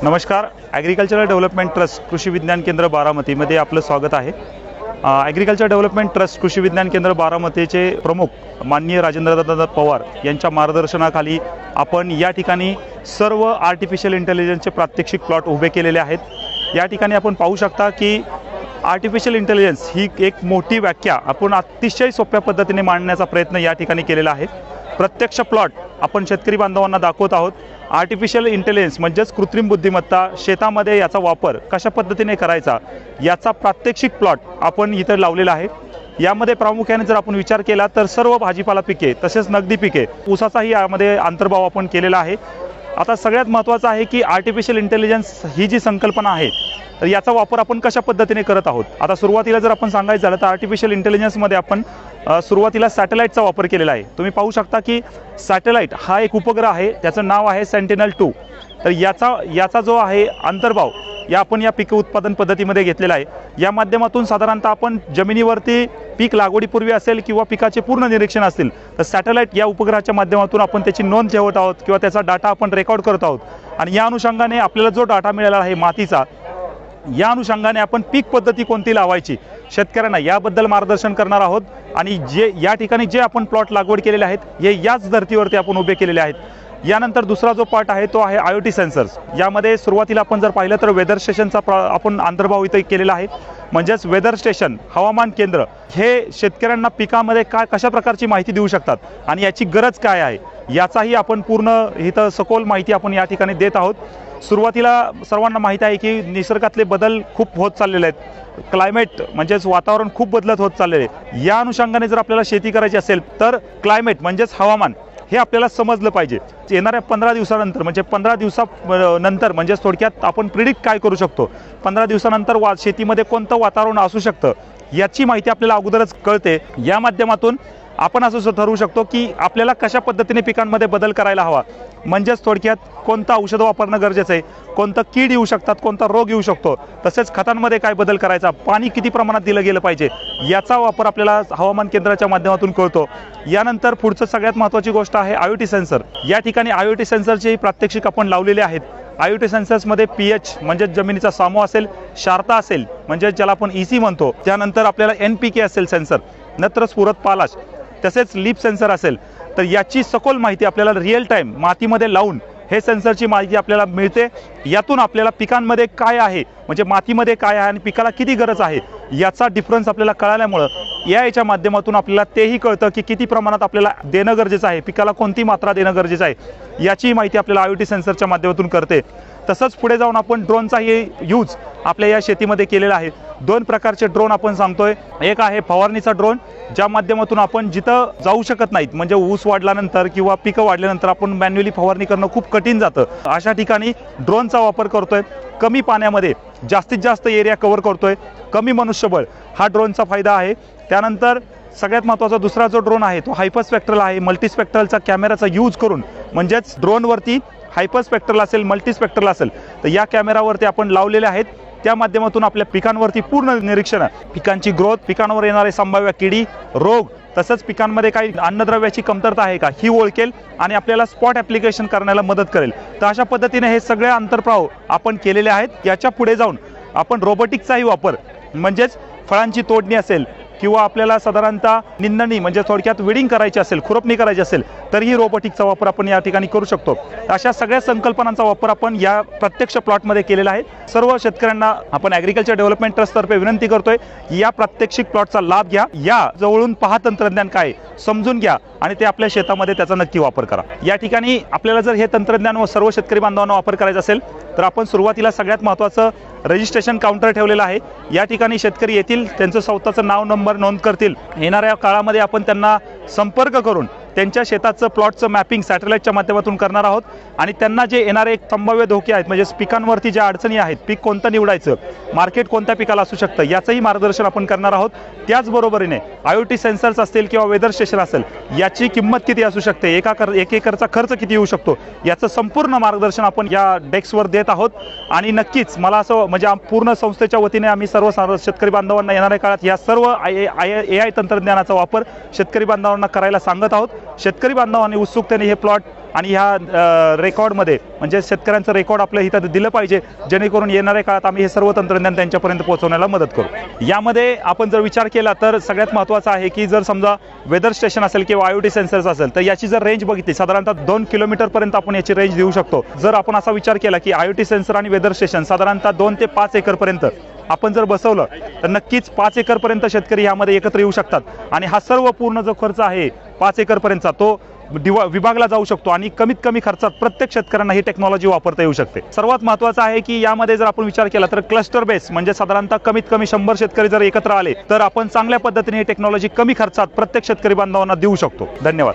नमस्कार. Agricultural development trust कृषी विज्ञान केंद्र बारामतीमध्ये आपलं स्वागत आहे. ॲग्रिकल्चर डेव्हलपमेंट ट्रस्ट कृषी विज्ञान केंद्र बारामतीचे प्रमुख माननीय राजेंद्रदादा पवार यांच्या मार्गदर्शनाखाली आपण या ठिकाणी सर्व आर्टिफिशियल इंटेलिजन्सचे प्रात्यक्षिक प्लॉट उभे केलेले आहेत. या ठिकाणी आपण पाहू शकता की आर्टिफिशियल इंटेलिजन्स ही एक मोठी व्याख्या आपण अतिशय सोप्या पद्धतीने मांडण्याचा प्रयत्न या ठिकाणी केलेला आहे. प्रत्यक्ष प्लॉट आपण शेतकरी बांधवांना दाखवत आहोत. आर्टिफिशियल इंटेलिजन्स म्हणजेच कृत्रिम बुद्धिमत्ता शेतामध्ये याचा वापर कशा पद्धतीने करायचा याचा प्रात्यक्षिक प्लॉट आपण इथे लावलेला आहे. यामध्ये प्रामुख्याने जर आपण विचार केला तर सर्व भाजीपाला पिके तसेच नगदी पिके ऊसाचाही यामध्ये अंतर्भाव आपण केलेला आहे. आता सगळ्यात महत्त्वाचं आहे की आर्टिफिशियल इंटेलिजन्स ही जी संकल्पना आहे तर याचा वापर आपण कशा पद्धतीने करत आहोत. आता सुरुवातीला जर आपण सांगायचं झालं तर आर्टिफिशियल इंटेलिजन्समध्ये आपण सुरुवातीला सॅटेलाईटचा वापर केलेला आहे. तुम्ही पाहू शकता की सॅटेलाईट हा एक उपग्रह आहे, त्याचं नाव आहे सेंटिनल-2. तर याचा जो आहे अंतर्भाव आपण या पीक उत्पादन पद्धतीमध्ये घेतलेला आहे. या माध्यमातून साधारणतः आपण जमिनीवरती पीक लागवडीपूर्वी असेल किंवा पिकाचे पूर्ण निरीक्षण असतील तर सॅटेलाईट या उपग्रहाच्या माध्यमातून आपण त्याची नोंद ठेवत आहोत किंवा त्याचा डाटा आपण रेकॉर्ड करत आहोत. आणि या अनुषंगाने आपल्याला जो डाटा मिळाला आहे मातीचा, या अनुषंगाने आपण पीक पद्धती कोणती लावायची शेतकऱ्यांना याबद्दल मार्गदर्शन करणार आहोत. आणि या ठिकाणी जे आपण प्लॉट लागवड केलेले आहेत हे याच धर्तीवरती आपण उभे केलेले आहेत. यानंतर दुसरा जो पार्ट आहे तो आहे IoT सेन्सर्स. यामध्ये सुरुवातीला आपण जर पाहिलं तर वेदर स्टेशनचा आपण अंतर्भाव इथे केलेला आहे. म्हणजेच वेदर स्टेशन हवामान केंद्र हे शेतकऱ्यांना पिकामध्ये कशा प्रकारची माहिती देऊ शकतात आणि याची गरज काय आहे याचाही आपण पूर्ण इथं सखोल माहिती आपण या ठिकाणी देत आहोत. सुरुवातीला सर्वांना माहिती आहे की निसर्गातले बदल खूप होत चाललेले आहेत. क्लायमेट म्हणजेच वातावरण खूप बदलत होत चाललेले आहे. या अनुषंगाने जर आपल्याला शेती करायची असेल तर क्लायमेट म्हणजेच हवामान हे आपल्याला समजलं पाहिजे. येणाऱ्या 15 दिवसानंतर म्हणजे 15 दिवसानंतर म्हणजेच थोडक्यात आपण प्रिडिक्ट काय करू शकतो, 15 दिवसानंतर शेतीमध्ये कोणतं वातावरण असू शकतं याची माहिती आपल्याला अगोदरच कळते. या माध्यमातून आपण असं ठरवू शकतो की आपल्याला कशा पद्धतीने पिकांमध्ये बदल करायला हवा. म्हणजेच थोडक्यात कोणतं औषध वापरणं गरजेचं आहे, कोणतं कीड येऊ शकतात, कोणता रोग येऊ शकतो, तसेच खतांमध्ये काय बदल करायचा, पाणी किती प्रमाणात दिलं गेलं पाहिजे याचा वापर आपल्याला हवामान केंद्राच्या माध्यमातून कळतो. यानंतर पुढचं सगळ्यात महत्त्वाची गोष्ट आहे IoT सेन्सर. या ठिकाणी IoT सेन्सरचे प्रात्यक्षिक आपण लावलेले आहेत. IoT सेन्सर्समध्ये pH म्हणजे जमिनीचा सामो असेल, क्षारता असेल म्हणजे ज्याला आपण EC म्हणतो, त्यानंतर आपल्याला NPK असेल सेन्सर, नत्र स्फुरद पालाश, तसेच लीप सेन्सर असेल. तर याची सखोल माहिती आपल्याला रिअल टाईम मातीमध्ये लावून हे सेन्सरची माहिती आपल्याला मिळते. यातून आपल्याला पिकांमध्ये काय आहे म्हणजे मातीमध्ये काय आहे आणि पिकाला किती गरज आहे याचा डिफरन्स आपल्याला कळाल्यामुळं याच्या माध्यमातून आपल्याला तेही कळतं की किती प्रमाणात आपल्याला देणं गरजेचं आहे, पिकाला कोणती मात्रा देणं गरजेचं आहे याची माहिती आपल्याला IoT सेन्सरच्या माध्यमातून करते. तसंच पुढे जाऊन आपण ड्रोनचाही यूज आपल्या या शेतीमध्ये केलेला आहे. 2 प्रकारचे ड्रोन आपण सांगतोय. एक आहे फवारणीचा ड्रोन, ज्या माध्यमातून आपण जिथं जाऊ शकत नाहीत म्हणजे ऊस वाढल्यानंतर किंवा पिकं वाढल्यानंतर आपण मॅन्युअली फवारणी करणं खूप कठीण जातं, अशा ठिकाणी ड्रोनचा वापर करतोय. कमी पाण्यामध्ये जास्तीत जास्त एरिया कव्हर करतोय, कमी मनुष्यबळ हा ड्रोनचा फायदा आहे. त्यानंतर सगळ्यात महत्त्वाचा दुसरा जो ड्रोन आहे तो हायपरस्पेक्ट्रल आहे. मल्टीस्पेक्ट्रलचा कॅमेराचा यूज करून म्हणजेच ड्रोनवरती हायपरस्पेक्ट्रल असेल, मल्टीस्पेक्ट्रल असेल तर या कॅमेरावरती आपण लावलेले आहेत. त्या माध्यमातून आपल्या पिकांवरती पूर्ण निरीक्षण, पिकांची ग्रोथ, पिकांवर येणारे संभाव्य किडी, रोग, तसंच पिकांमध्ये काही अन्नद्रव्याची कमतरता आहे का ही ओळखेल आणि आपल्याला स्पॉट ॲप्लिकेशन करण्याला मदत करेल. तर अशा पद्धतीने हे सगळे अंतर्भाव आपण केलेले आहेत. याच्या पुढे जाऊन आपण रोबोटिक्सचाही वापर म्हणजेच फळांची तोडणी असेल किंवा आपल्याला साधारणतः निंदणी म्हणजे थोडक्यात विडिंग करायची असेल, खुरपणी करायची असेल तरीही रोबोटिक्सचा वापर आपण या ठिकाणी करू शकतो. अशा सगळ्या संकल्पनांचा वापर आपण या प्रत्यक्ष प्लॉटमध्ये केलेला आहे. सर्व शेतकऱ्यांना आपण ॲग्रिकल्चर डेव्हलपमेंट ट्रस्टतर्फे विनंती करतोय या प्रात्यक्षिक प्लॉटचा लाभ घ्या. या जवळून पहा तंत्रज्ञान काय समजून घ्या आणि ते आपल्या शेतामध्ये त्याचा नक्की वापर करा. या ठिकाणी आपल्याला जर हे तंत्रज्ञान सर्व शेतकरी बांधवांना वापर करायचा असेल तर आपण सुरुवातीला सगळ्यात महत्त्वाचं रजिस्ट्रेशन काउंटर ठेवलेलं आहे. या ठिकाणी शेतकरी येतील, त्यांचं स्वतःचं नाव नंबर नोंद करतील. येणाऱ्या काळामध्ये आपण त्यांना संपर्क करून त्यांच्या शेताचं प्लॉटचं मॅपिंग सॅटेलाईटच्या माध्यमातून करणार आहोत आणि त्यांना जे येणारे एक संभाव्य धोके आहेत म्हणजे पिकांवरती ज्या अडचणी आहेत, पीक कोणतं निवडायचं, मार्केट कोणत्या पिकाला असू शकतं याचंही मार्गदर्शन आपण करणार आहोत. त्याचबरोबरीने IoT सेन्सर्स असतील किंवा वेदर स्टेशन असेल याची किंमत किती असू शकते, एक एकरचा खर्च किती येऊ शकतो याचं संपूर्ण मार्गदर्शन आपण या डेस्कवर देत आहोत. आणि नक्कीच मला असं म्हणजे पूर्ण संस्थेच्या वतीने आम्ही सर्व शेतकरी बांधवांना येणाऱ्या काळात या सर्व AI तंत्रज्ञानाचा वापर शेतकरी बांधवांना करायला सांगत आहोत. शेतकरी बांधवांनी उत्सुकतेने हे प्लॉट आणि ह्या रेकॉर्डमध्ये म्हणजे शेतकऱ्यांचं रेकॉर्ड आपलं इथं दिलं पाहिजे, जेणेकरून येणाऱ्या काळात आम्ही हे सर्व तंत्रज्ञान त्यांच्यापर्यंत पोहोचवण्याला मदत करू. यामध्ये आपण जर विचार केला तर सगळ्यात महत्त्वाचं आहे की जर समजा वेदर स्टेशन असेल किंवा IoT सेन्सर्स असेल तर याची जर रेंज बघितली साधारणतः 2 किलोमीटरपर्यंत आपण याची रेंज देऊ शकतो. जर आपण असा विचार केला की IoT सेन्सर आणि वेदर स्टेशन साधारणतः 2 ते 5 एकरपर्यंत आपण जर बसवलं तर नक्कीच 5 एकरपर्यंत शेतकरी यामध्ये एकत्र येऊ शकतात आणि हा सर्व पूर्ण जो खर्च आहे 5 एकरपर्यंतचा तो विभागला जाऊ शकतो आणि कमीत कमी खर्चात प्रत्येक शेतकऱ्यांना ही टेक्नॉलॉजी वापरता येऊ शकते. सर्वात महत्त्वाचं आहे की यामध्ये जर आपण विचार केला तर क्लस्टर बेस म्हणजे साधारणतः कमीत कमी 100 शेतकरी जर एकत्र आले तर आपण चांगल्या पद्धतीने ही टेक्नॉलॉजी कमी खर्चात प्रत्येक शेतकरी बांधवांना देऊ शकतो. धन्यवाद.